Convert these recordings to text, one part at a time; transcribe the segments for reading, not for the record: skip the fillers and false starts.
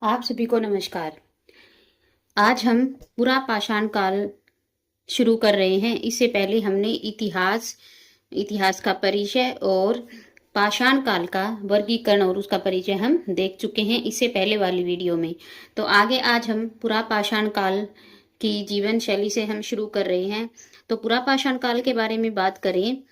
आप सभी को नमस्कार। आज हम पूरा पाषाण काल शुरू कर रहे हैं। इससे पहले हमने इतिहास का परिचय और पाषाण काल का वर्गीकरण और उसका परिचय हम देख चुके हैं इससे पहले वाली वीडियो में। तो आगे आज हम पूरा पाषाण काल की जीवन शैली से हम शुरू कर रहे हैं। तो पूरा पाषाण काल के बारे में बात करें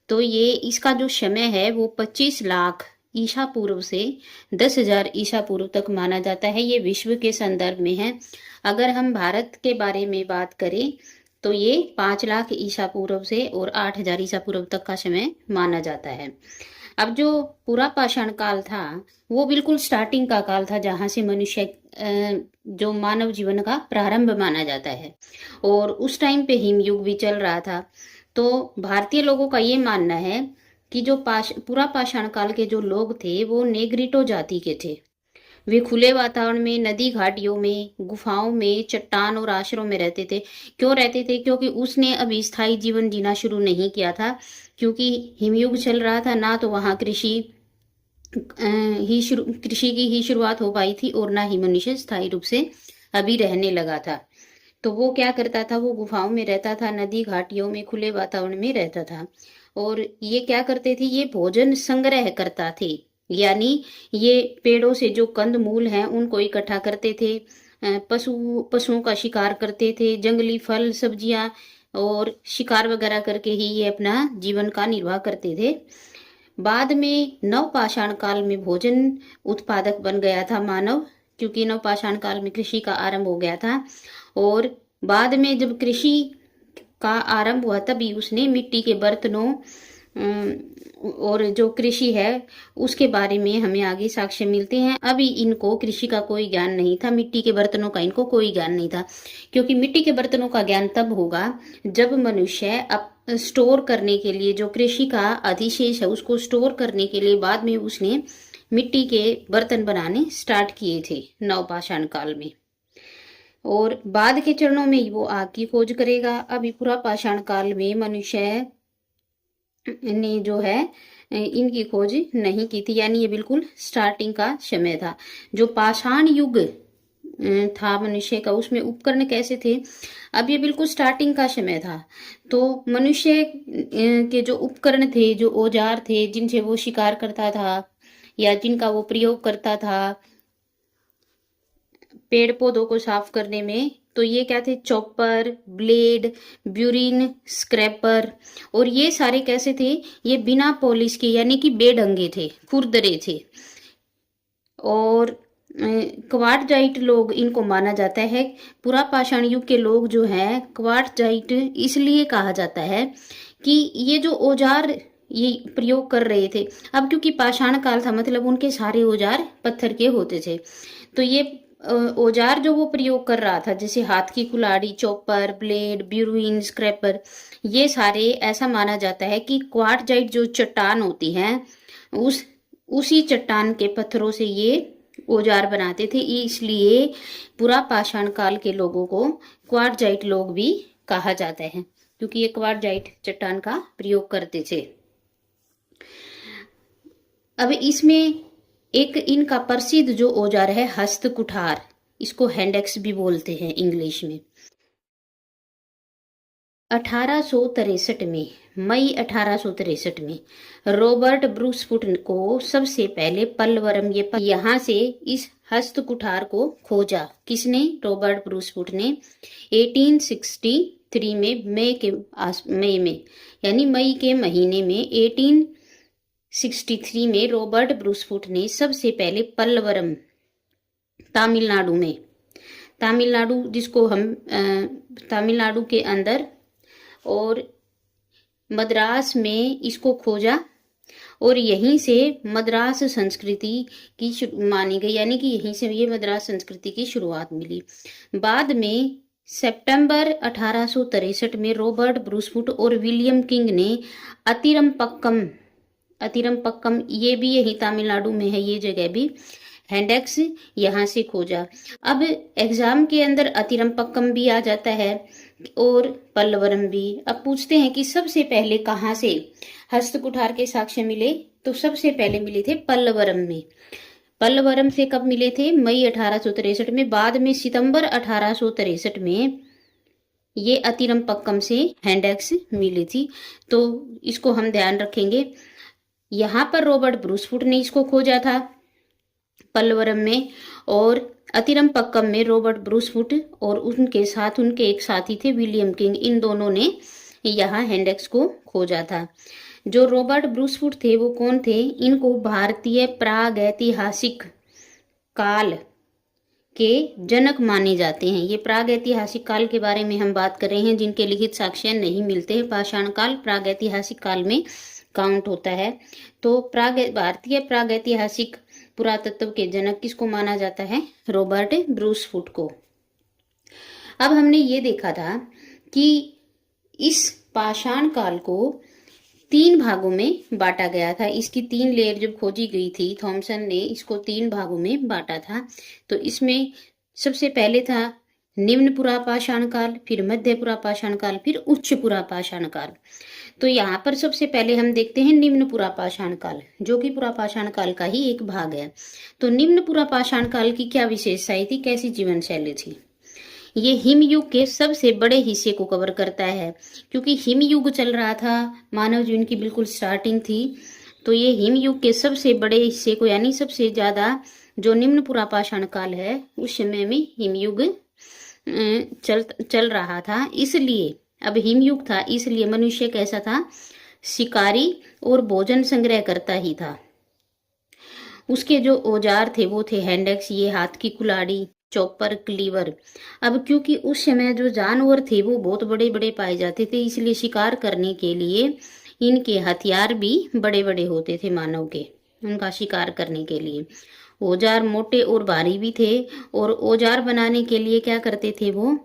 तो ये इसका जो समय है वो 25 लाख ईसा पूर्व से 10,000 ईसा पूर्व तक माना जाता है। ये विश्व के संदर्भ में है। अगर हम भारत के बारे में बात करें तो ये 5 लाख ईसा पूर्व से और 8,000 ईसा पूर्व तक का समय माना जाता है। अब जो पूरा पाषाण काल था वो बिल्कुल स्टार्टिंग का काल था, जहां से मनुष्य जो मानव जीवन का प्रारंभ माना जाता है। और उस टाइम पे हिमयुग भी चल रहा था। तो भारतीय लोगों का ये मानना है कि जो पूरा पाषाण काल के जो लोग थे वो नेग्रिटो जाति के थे। वे खुले वातावरण में, नदी घाटियों में, गुफाओं में, चट्टान और आश्रमों में रहते थे। क्यों रहते थे? क्योंकि उसने अभी स्थायी जीवन जीना शुरू नहीं किया था, क्योंकि हिमयुग चल रहा था। ना तो वहां कृषि की ही शुरुआत हो पाई थी और ना ही मनुष्य स्थायी रूप से अभी रहने लगा था। तो वो क्या करता था? वो गुफाओं में रहता था, नदी घाटियों में, खुले वातावरण में रहता था। और ये क्या करते थे? ये भोजन संग्रह करता थे, यानी ये पेड़ों से जो कंद मूल हैं उनको इकट्ठा करते थे। पशुओं का शिकार करते थे, जंगली फल सब्जियां और शिकार वगैरह करके ही ये अपना जीवन का निर्वाह करते थे। बाद में नवपाषाण काल में भोजन उत्पादक बन गया था मानव, क्योंकि नवपाषाण काल में कृषि का आरंभ हो गया था। और बाद में जब कृषि का आरंभ हुआ तभी उसने मिट्टी के बर्तनों और जो कृषि है उसके बारे में हमें आगे साक्ष्य मिलते हैं। अभी इनको कृषि का कोई ज्ञान नहीं था, मिट्टी के बर्तनों का इनको कोई ज्ञान नहीं था, क्योंकि मिट्टी के बर्तनों का ज्ञान तब होगा जब मनुष्य स्टोर करने के लिए जो कृषि का अधिशेष है उसको स्टोर करने के लिए बाद में उसने मिट्टी के बर्तन बनाने स्टार्ट किए थे नवपाषाण काल में। और बाद के चरणों में वो आग की खोज करेगा। अभी पूरा पाषाण काल में मनुष्य ने जो है इनकी खोज नहीं की थी, यानी ये बिल्कुल स्टार्टिंग का समय था। जो पाषाण युग था मनुष्य का, उसमें उपकरण कैसे थे? अब ये बिल्कुल स्टार्टिंग का समय था। तो मनुष्य के जो उपकरण थे, जो औजार थे जिनसे वो शिकार करता था या जिनका वो प्रयोग करता था पेड़ पौधों को साफ करने में, तो ये क्या थे? Chopper, blade, burin, scraper. और ये सारे कैसे थे? ये बिना पॉलिश के, यानी कि बेढंगे थे, खुरदरे थे। और क्वार्टजाइट लोग इनको माना जाता है। पूरा पाषाण युग के लोग जो हैं क्वार्टजाइट इसलिए कहा जाता है कि ये जो औजार ये प्रयोग कर रहे थे, अब क्योंकि पाषाण काल था मतलब उनके सारे औजार पत्थर के होते थे। तो ये औजार जो वो प्रयोग कर रहा था, जैसे हाथ की कुल्हाड़ी, चॉपर, ब्लेड, ब्यूरिन, स्क्रैपर, ये सारे ऐसा माना जाता है कि क्वार्टजाइट जो चट्टान होती है उसी चट्टान के पत्थरों से ये औजार बनाते थे। इसलिए पूरा पाषाण काल के लोगों को क्वार्टजाइट लोग भी कहा जाता है, क्योंकि ये क्वार्टजाइट चट्टान का प्रयोग करते थे। अब इसमें एक इनका प्रसिद्ध जो औजार है हस्त कुठार, इसको हैंड-एक्स भी बोलते हैं इंग्लिश में। 1863 में, मई 1863 में रॉबर्ट ब्रूसफुट को सबसे पहले पल्लवरम यहाँ से इस हस्त कुठार को खोजा। किसने? रॉबर्ट ब्रूसफुट ने 1863 में मई में, यानी मई के महीने में 1863 में रॉबर्ट ब्रूसफुट ने सबसे पहले पल्लवरम, तमिलनाडु जिसको हम तमिलनाडु के अंदर और मद्रास में इसको खोजा। और यहीं से मद्रास संस्कृति की मानी गई, यानी कि यहीं से ये मद्रास संस्कृति की शुरुआत मिली। बाद में सितंबर 1863 में रॉबर्ट ब्रूसफुट और विलियम किंग ने अतिरमपक्कम, ये भी यही तमिलनाडु में है, ये जगह भी हैंड-एक्स यहाँ से खोजा। अब एग्जाम के अंदर अतिरमपक्कम भी आ जाता है और पल्लवरम भी। अब पूछते हैं कि सबसे पहले कहाँ से हस्त कुठार के साक्ष्य मिले? तो सबसे पहले मिले थे पल्लवरम में। पल्लवरम से कब मिले थे? मई 1863 में। बाद में सितंबर 1863 में ये अतिरम्पक्कम से हैंडेक्स मिली थी। तो इसको हम ध्यान रखेंगे। यहाँ पर रॉबर्ट ब्रूसफुट ने इसको खोजा था पल्लवरम में, और अतिरम्पक्कम में रॉबर्ट ब्रूसफुट और उनके साथ उनके एक साथी थे विलियम किंग, इन दोनों ने यहाँ हैंडेक्स को खोजा था। जो रॉबर्ट ब्रूसफुट थे वो कौन थे? इनको भारतीय प्रागैतिहासिक काल के जनक माने जाते हैं। ये प्रागैतिहासिक काल के बारे में हम बात कर रहे हैं, जिनके लिखित साक्ष्य नहीं मिलते हैं। पाषाण काल प्रागैतिहासिक काल में काउंट होता है। तो भारतीय प्रागैतिहासिक पुरातत्व के जनक किसको माना जाता है? रॉबर्ट ब्रूसफुट को। अब हमने ये देखा था कि इस पाषाण काल को 3 भागों में बांटा गया था। इसकी 3 लेयर जब खोजी गई थी, थॉमसन ने इसको 3 भागों में बांटा था। तो इसमें सबसे पहले था निम्न पुरापाषाण काल, फिर मध्य पुरापाषाण काल, फिर उच्च पुरापाषाण काल। तो यहाँ पर सबसे पहले हम देखते हैं निम्न पुरापाषाण काल, जो कि पुरापाषाण काल का ही एक भाग है। तो निम्न पुरापाषाण काल की क्या विशेषताएं थी, कैसी जीवन शैली थी? ये हिमयुग के सबसे बड़े हिस्से को कवर करता है, क्योंकि हिमयुग चल रहा था, मानव जीवन की बिल्कुल स्टार्टिंग थी। तो ये हिमयुग के सबसे बड़े हिस्से को, यानी सबसे ज्यादा जो निम्न पुरापाषाण काल है, उस समय में हिमयुग चल रहा था। इसलिए अब हिमयुग था, इसलिए मनुष्य कैसा था? शिकारी और भोजन संग्रह करता ही था। उसके जो औजार थे वो थे हैंडेक्स, ये हाथ की कुल्हाड़ी, चॉपर, क्लीवर। अब क्योंकि उस समय जो जानवर थे वो बहुत बड़े बड़े पाए जाते थे, इसलिए शिकार करने के लिए इनके हथियार भी बड़े बड़े होते थे मानव के, उनका शिकार करने के लिए। औजार मोटे और भारी भी थे, और औजार बनाने के लिए क्या करते थे वो?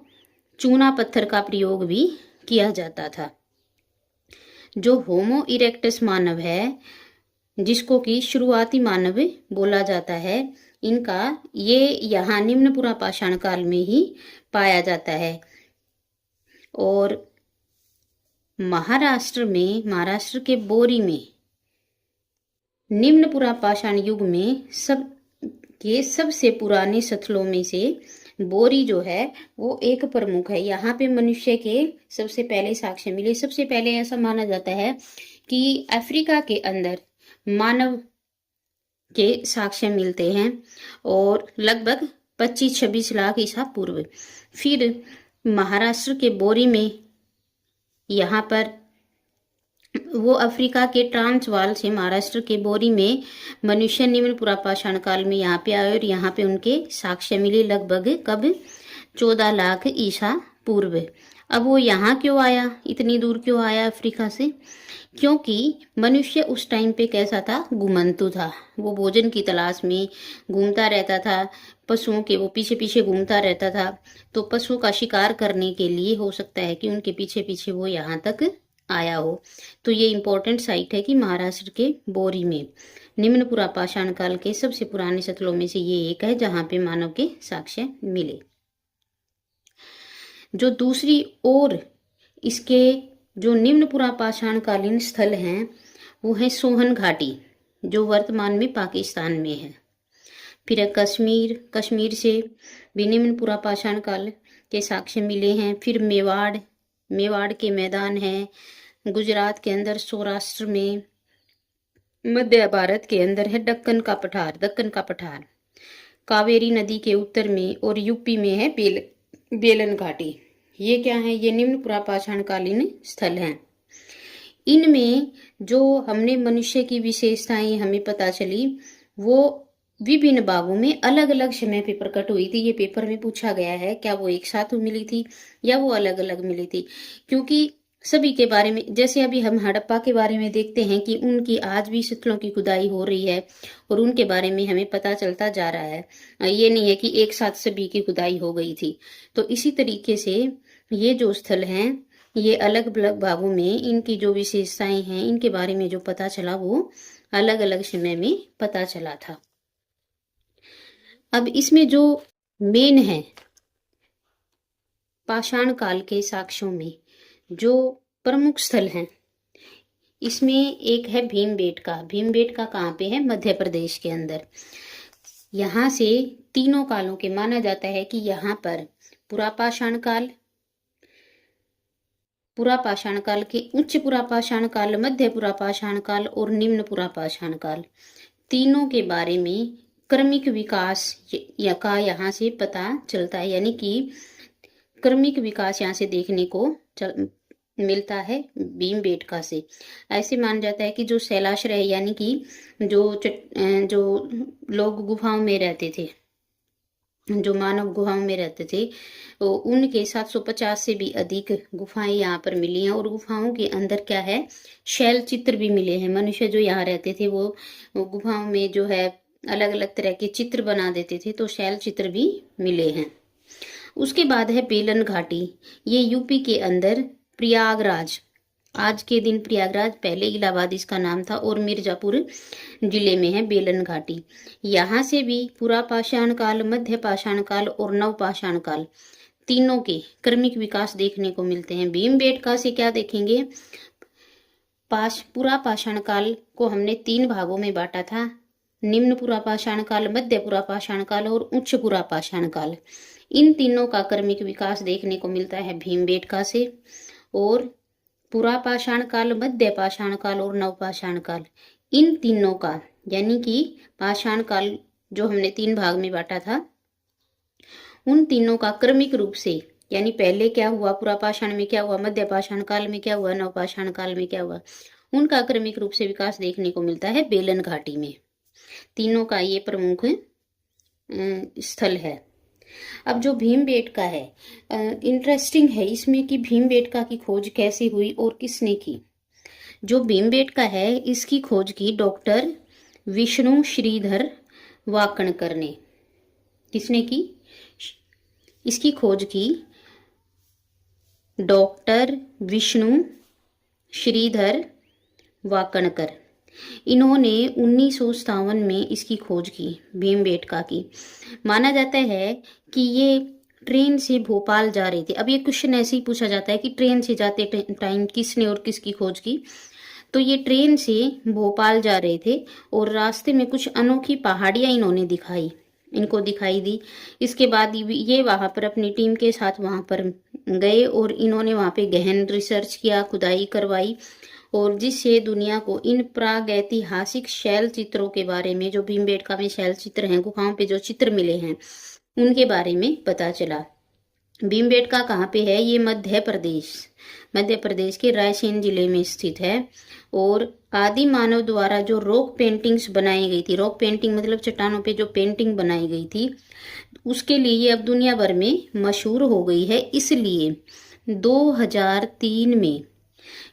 चूना पत्थर का प्रयोग भी किया जाता था। जो होमो इरेक्टस मानव है, जिसको कि शुरुआती मानव बोला जाता है, इनका ये यहाँ निम्न पुरापाषाण काल में ही पाया जाता है। और महाराष्ट्र के बोरी में निम्न पुरापाषाण युग में सबसे पुराने स्थलों में से बोरी जो है वो एक प्रमुख है। यहाँ पे मनुष्य के सबसे पहले साक्ष्य मिले। सबसे पहले ऐसा माना जाता है कि अफ्रीका के अंदर मानव के साक्ष्य मिलते हैं, और लगभग 25-26 लाख ईसा पूर्व। फिर महाराष्ट्र के बोरी में, यहाँ पर वो अफ्रीका के ट्रांसवाल से महाराष्ट्र के बोरी में मनुष्य निम्न पुरापाषाण काल में यहाँ पे आए, और यहाँ पे उनके साक्ष्य मिले लगभग कब? 14 लाख ईसा पूर्व। अब वो यहाँ क्यों आया, इतनी दूर क्यों आया अफ्रीका से? क्योंकि मनुष्य उस टाइम पे कैसा था? घुमंतु था। वो भोजन की तलाश में घूमता रहता था, पशुओं के वो पीछे पीछे घूमता रहता था। तो पशुओं का शिकार करने के लिए हो सकता है कि उनके पीछे पीछे वो यहाँ तक आया हो। तो ये इंपॉर्टेंट साइट है कि महाराष्ट्र के बोरी में निम्न पुरापाषाण काल के सबसे पुराने स्थलों में से ये एक है, जहाँ पे मानव के साक्ष्य मिले। जो दूसरी ओर इसके जो निम्न पुरापाषाण कालीन स्थल हैं वो है सोहन घाटी, जो वर्तमान में पाकिस्तान में है। फिर कश्मीर से भी निम्न पुरापाषाण काल के साक्ष्य मिले हैं। फिर मेवाड़ के मैदान हैं, गुजरात के अंदर, सौराष्ट्र में, मध्य भारत के अंदर है दक्कन का पठार, कावेरी नदी के उत्तर में, और यूपी में है बेलन घाटी। ये क्या है? ये निम्न पुरापाषाण कालीन स्थल हैं। इनमें जो हमने मनुष्य की विशेषताएं हमें पता चली, वो विभिन्न भागों में अलग अलग समय पे प्रकट हुई थी। ये पेपर में पूछा गया है, क्या वो एक साथ मिली थी या वो अलग अलग मिली थी? क्योंकि सभी के बारे में, जैसे अभी हम हड़प्पा के बारे में देखते हैं कि उनकी आज भी स्थलों की खुदाई हो रही है, और उनके बारे में हमें पता चलता जा रहा है। ये नहीं है कि एक साथ सभी की खुदाई हो गई थी। तो इसी तरीके से ये जो स्थल हैं, ये अलग अलग भागों में इनकी जो विशेषताएं हैं, इनके बारे में जो पता चला वो अलग अलग समय में पता चला था। अब इसमें जो मेन है पाषाण काल के साक्ष्यों में जो प्रमुख स्थल हैं, इसमें एक है भीमबेटका। भीमबेटका कहाँ पे है? मध्य प्रदेश के अंदर। यहाँ से तीनों कालों के माना जाता है कि यहाँ पर पुरापाषाण काल, पुरापाषाण काल के उच्च पुरापाषाण काल, मध्य पुरापाषाण काल और निम्न पुरापाषाण काल, तीनों के बारे में क्रमिक विकास का यहाँ से पता चलता है। यानी कि क्रमिक विकास यहाँ से देखने को मिलता है भीमबेटका से। ऐसे माना जाता है कि जो शैलाश्रय है, यानी कि जो लोग गुफाओं में रहते थे, जो मानव गुफाओं में रहते थे, तो उनके 750 से भी अधिक गुफाएं यहाँ पर मिली हैं। और गुफाओं के अंदर क्या है, शैल चित्र भी मिले हैं। मनुष्य जो यहाँ रहते थे वो गुफाओं में जो है अलग अलग तरह के चित्र बना देते थे, तो शैल चित्र भी मिले हैं। उसके बाद है बेलन घाटी। ये यूपी के अंदर प्रयागराज, आज के दिन प्रयागराज, पहले इलाहाबाद इसका नाम था, और मिर्जापुर जिले में है बेलन घाटी। यहाँ से भी पुरापाषाण काल, मध्य पाषाण काल और नवपाषाण काल, तीनों के क्रमिक विकास देखने को मिलते हैं। भीमबेटका से क्या देखेंगे, पुरापाषाण काल को हमने 3 भागों में बांटा था, निम्न पुरापाषाण काल, मध्य पुरापाषाण काल और उच्च पुरापाषाण काल। इन तीनों का क्रमिक विकास देखने को मिलता है भीमबेटका से। और पुरापाषाण काल, मध्य पाषाण काल और नवपाषाण काल, इन तीनों का, यानी कि पाषाण काल जो हमने 3 भाग में बांटा था, उन तीनों का क्रमिक रूप से, यानी पहले क्या हुआ, पुरापाषाण में क्या हुआ, मध्य पाषाण काल में क्या हुआ, नवपाषाण काल में क्या हुआ, उनका क्रमिक रूप से विकास देखने को मिलता है बेलन घाटी में। तीनों का ये प्रमुख स्थल है। अब जो भीमबेटका है, इंटरेस्टिंग है इसमें कि भीमबेटका की खोज कैसे हुई और किसने की। जो भीमबेटका है, इसकी खोज की डॉक्टर विष्णु श्रीधर वाकणकर ने। किसने की? इसकी खोज की डॉक्टर विष्णु श्रीधर वाकणकर। इन्होंने 1957 में इसकी खोज की भीमबेटका की। माना जाता है कि ये ट्रेन से भोपाल जा रहे थे। अब ये क्वेश्चन ऐसे ही पूछा जाता है कि ट्रेन से जाते टाइम किसने और किसकी खोज की। तो ये ट्रेन से भोपाल जा रहे थे और रास्ते में कुछ अनोखी पहाड़ियां इनको दिखाई दी। इसके बाद ये वहां पर अपनी टीम के साथ वहां पर गए और इन्होंने वहां पे गहन रिसर्च किया, खुदाई करवाई, और जिससे दुनिया को इन प्रागैतिहासिक शैल चित्रों के बारे में, जो भीमबेटका में शैल चित्र हैं, गुफाओं पे जो चित्र मिले हैं, उनके बारे में पता चला। भीमबेटका कहाँ पे है? ये मध्य प्रदेश के रायसेन जिले में स्थित है। और आदि मानव द्वारा जो रॉक पेंटिंग्स बनाई गई थी, रॉक पेंटिंग मतलब चट्टानों पे जो पेंटिंग बनाई गई थी, उसके लिए ये अब दुनिया भर में मशहूर हो गई है। इसलिए 2003 में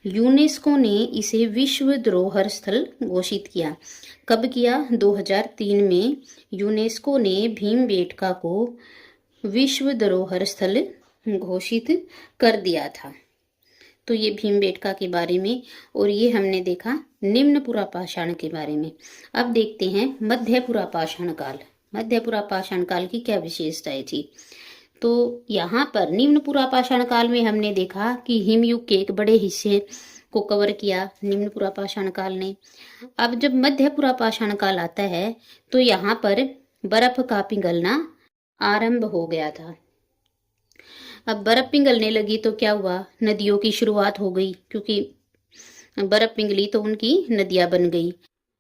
यूनेस्को ने इसे विश्व धरोहर स्थल घोषित किया। कब किया? 2003 में यूनेस्को ने भीमबेटका को विश्व धरोहर स्थल घोषित कर दिया था। तो ये भीमबेटका के बारे में, और ये हमने देखा निम्न पुरापाषाण के बारे में। अब देखते हैं मध्य पुरापाषाण काल। मध्य पुरापाषाण काल की क्या विशेषताएं थी? तो यहाँ पर निम्न पुरापाषाण काल में हमने देखा कि हिमयुग के एक बड़े हिस्से को कवर किया निम्न पुरापाषाण काल ने। अब जब मध्य पुरापाषाण काल आता है तो यहाँ पर बर्फ का पिघलना आरंभ हो गया था। अब बर्फ पिघलने लगी तो क्या हुआ? नदियों की शुरुआत हो गई, क्योंकि बर्फ पिघली तो उनकी नदियां बन गई।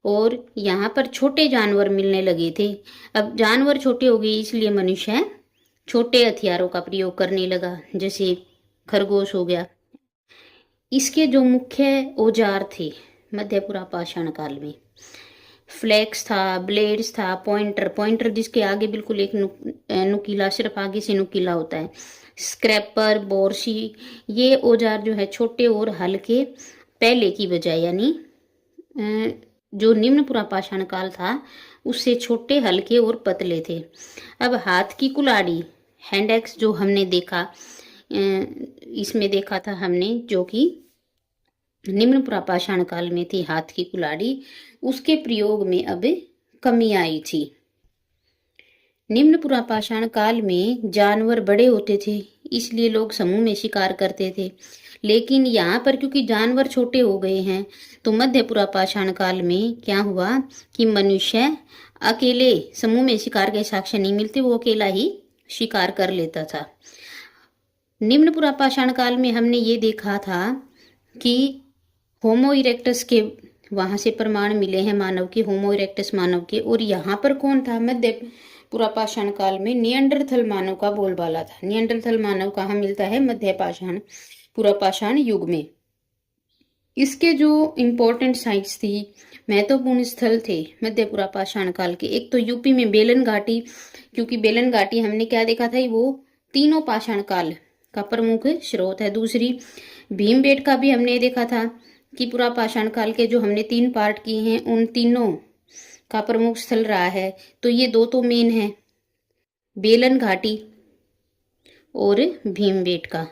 और यहाँ पर छोटे जानवर मिलने लगे थे। अब जानवर छोटे हो गए, इसलिए मनुष्य छोटे हथियारों का प्रयोग करने लगा, जैसे खरगोश हो गया। इसके जो मुख्य औजार थे मध्य पुरापाषाण काल में, फ्लैक्स था, ब्लेड्स था, पॉइंटर जिसके आगे बिल्कुल एक नुकीला, सिर्फ आगे से नुकीला होता है, स्क्रैपर, बोरसी, ये औजार जो है छोटे और हल्के पहले की बजाय, यानी जो निम्न पुरापाषाण काल था उससे छोटे, हल्के और पतले थे। अब हाथ की कुल्हाड़ी, हैंड एक्स जो हमने देखा, इसमें देखा था हमने, जो कि निम्न पुरापाषाण काल में थी हाथ की कुल्हाड़ी, उसके प्रयोग में अब कमी आई थी। निम्न पुरापाषाण काल में जानवर बड़े होते थे, इसलिए लोग समूह में शिकार करते थे। लेकिन यहाँ पर क्योंकि जानवर छोटे हो गए हैं, तो मध्य पुरापाषाण काल में क्या हुआ कि मनुष्य अकेले समूह में शिकार के साक्ष्य नहीं मिलते, वो अकेला ही शिकार कर लेता था। निम्न पुरापाषाण काल में हमने ये देखा था कि होमो इरेक्टस के वहां से प्रमाण मिले हैं मानव के, होमो इरेक्टस मानव के। और यहाँ पर कौन था? मध्य पुरापाषाण काल में निएंडरथल मानव का बोलबाला था। निएंडरथल मानव कहाँ मिलता है? मध्य पुरापाषाण युग में। इसके जो इम्पोर्टेंट साइट्स थी, महत्वपूर्ण स्थल थे मध्य पुरापाषाण काल के, एक तो यूपी में बेलन घाटी, क्योंकि बेलन घाटी हमने क्या देखा था, वो तीनों पाषाण काल का प्रमुख स्रोत है। दूसरी भीमबेटका भी हमने देखा था कि पुरापाषाण काल के जो हमने 3 पार्ट किए हैं उन तीनों का प्रमुख स्थल रहा है। तो ये 2 तो मेन है, बेलन घाटी और भीमबेटका।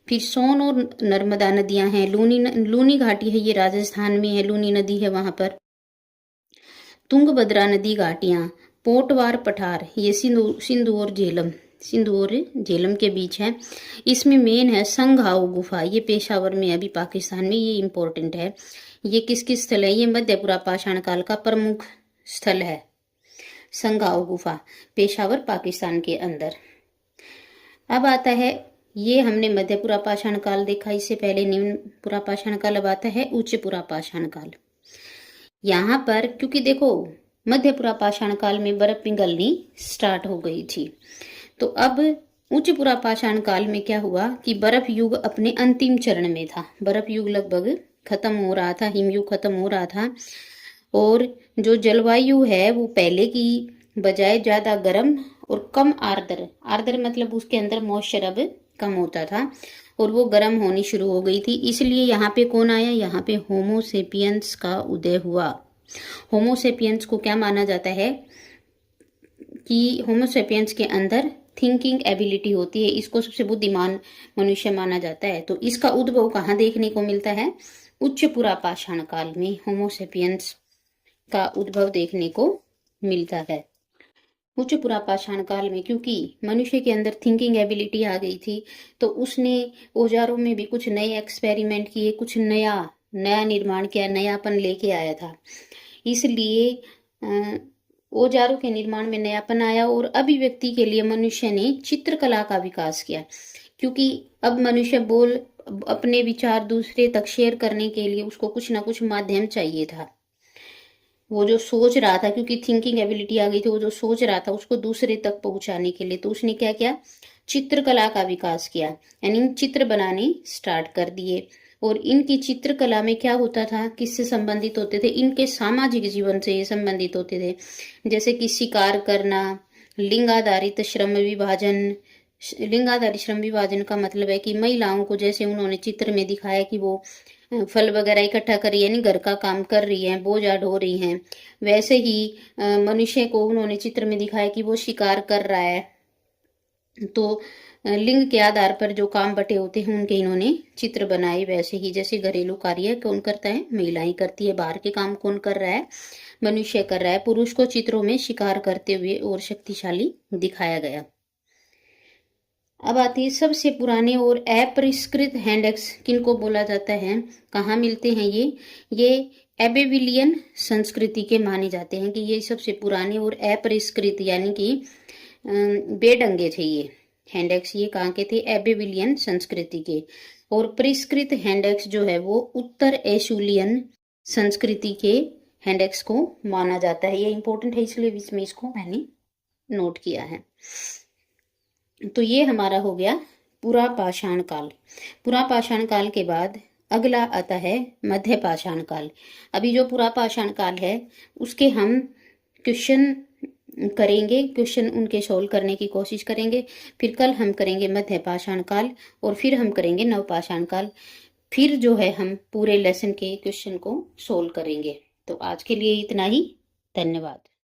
फिर सोन और नर्मदा नदियां हैं। लूनी घाटी है, ये राजस्थान में है, लूनी नदी है वहां पर। तुंगभद्रा नदी घाटियां, पोटवार पठार, ये सिंधु और झेलम के बीच है। इसमें मेन है संघाऊ गुफा, ये पेशावर में, अभी पाकिस्तान में, ये इंपॉर्टेंट है। ये किस स्थल है? ये मध्य पुरापाषाण काल का प्रमुख स्थल है, संघाऊ गुफा, पेशावर पाकिस्तान के अंदर। अब आता है, ये हमने मध्य पुरापाषाण काल देखा, इससे पहले निम्न पुरापाषाण काल। अब आता है उच्च पुरापाषाण काल। यहाँ पर क्योंकि देखो मध्य पुरापाषाण काल में बर्फ पिघलनी स्टार्ट हो गई थी, तो अब उच्च पुरापाषाण काल में क्या हुआ कि बर्फ युग अपने अंतिम चरण में था। बर्फ युग लगभग खत्म हो रहा था, हिमयुग खत्म हो रहा था, और जो जलवायु है वो पहले की बजाय ज्यादा गर्म और कम आर्द्र मतलब उसके अंदर मॉइस्चर अब कम होता था और वो गर्म होनी शुरू हो गई थी। इसलिए यहाँ पे कौन आया? यहाँ पे होमोसेपियंस का उदय हुआ। होमोसेपियंस को क्या माना जाता है कि होमोसेपियंस के अंदर थिंकिंग एबिलिटी होती है, इसको सबसे बुद्धिमान मनुष्य माना जाता है। तो इसका उद्भव कहाँ देखने को मिलता है? उच्च पुरापाषाण काल में होमोसेपियंस का उद्भव देखने को मिलता है। उच्च पुरापाषाण काल में क्योंकि मनुष्य के अंदर थिंकिंग एबिलिटी आ गई थी, तो उसने औजारों में भी कुछ नए एक्सपेरिमेंट किए, कुछ नया निर्माण किया, नयापन लेके आया था। इसलिए औजारों के निर्माण में नयापन आया और अभिव्यक्ति के लिए मनुष्य ने चित्रकला का विकास किया, क्योंकि अब मनुष्य अपने विचार दूसरे तक शेयर करने के लिए उसको कुछ ना कुछ माध्यम चाहिए था। वो जो सोच रहा था, क्योंकि थिंकिंग एबिलिटी आ गई थी, वो जो सोच रहा था उसको दूसरे तक पहुंचाने के लिए, तो उसने क्या किया? चित्रकला का विकास किया, यानी चित्र बनाने स्टार्ट कर दिए। और इनकी चित्रकला में क्या होता था, किससे संबंधित होते थे? इनके सामाजिक जीवन से ये संबंधित होते थे, जैसे कि शिकार करना, लिंगाधारित श्रम विभाजन। लिंगाधारित श्रम विभाजन का मतलब है कि महिलाओं को, जैसे उन्होंने चित्र में दिखाया कि वो फल वगैरह इकट्ठा कर रही है, यानी घर का काम कर रही है, बोझा ढो रही हैं, वैसे ही मनुष्य को उन्होंने चित्र में दिखाया कि वो शिकार कर रहा है। तो लिंग के आधार पर जो काम बटे होते हैं उनके इन्होंने चित्र बनाए। वैसे ही जैसे घरेलू कार्य कौन करता है? महिलाएं करती है। बाहर के काम कौन कर रहा है? मनुष्य कर रहा है। पुरुष को चित्रों में शिकार करते हुए और शक्तिशाली दिखाया गया। अब आती है सबसे पुराने और अपरिष्कृत हैंडेक्स, किनको बोला जाता है, कहाँ मिलते हैं ये एबेविलियन संस्कृति के माने जाते हैं कि ये सबसे पुराने और अपरिष्कृत यानी कि बेढंगे थे ये हैंडेक्स। ये कहाँ के थे? एबेविलियन संस्कृति के। और परिष्कृत हैंडेक्स जो है वो उत्तर एशुलियन संस्कृति के हैंडेक्स को माना जाता है। ये इंपॉर्टेंट है, इसलिए इसमें इसको मैंने नोट किया है। तो ये हमारा हो गया पुरापाषाण काल। पुरापाषाण काल के बाद अगला आता है मध्य पाषाण काल। अभी जो पुरापाषाण काल है उसके हम क्वेश्चन करेंगे, क्वेश्चन उनके सोल्व करने की कोशिश करेंगे। फिर कल हम करेंगे मध्य पाषाण काल और फिर हम करेंगे नवपाषाण काल। फिर जो है हम पूरे लेसन के क्वेश्चन को सोल्व करेंगे। तो आज के लिए इतना ही। धन्यवाद।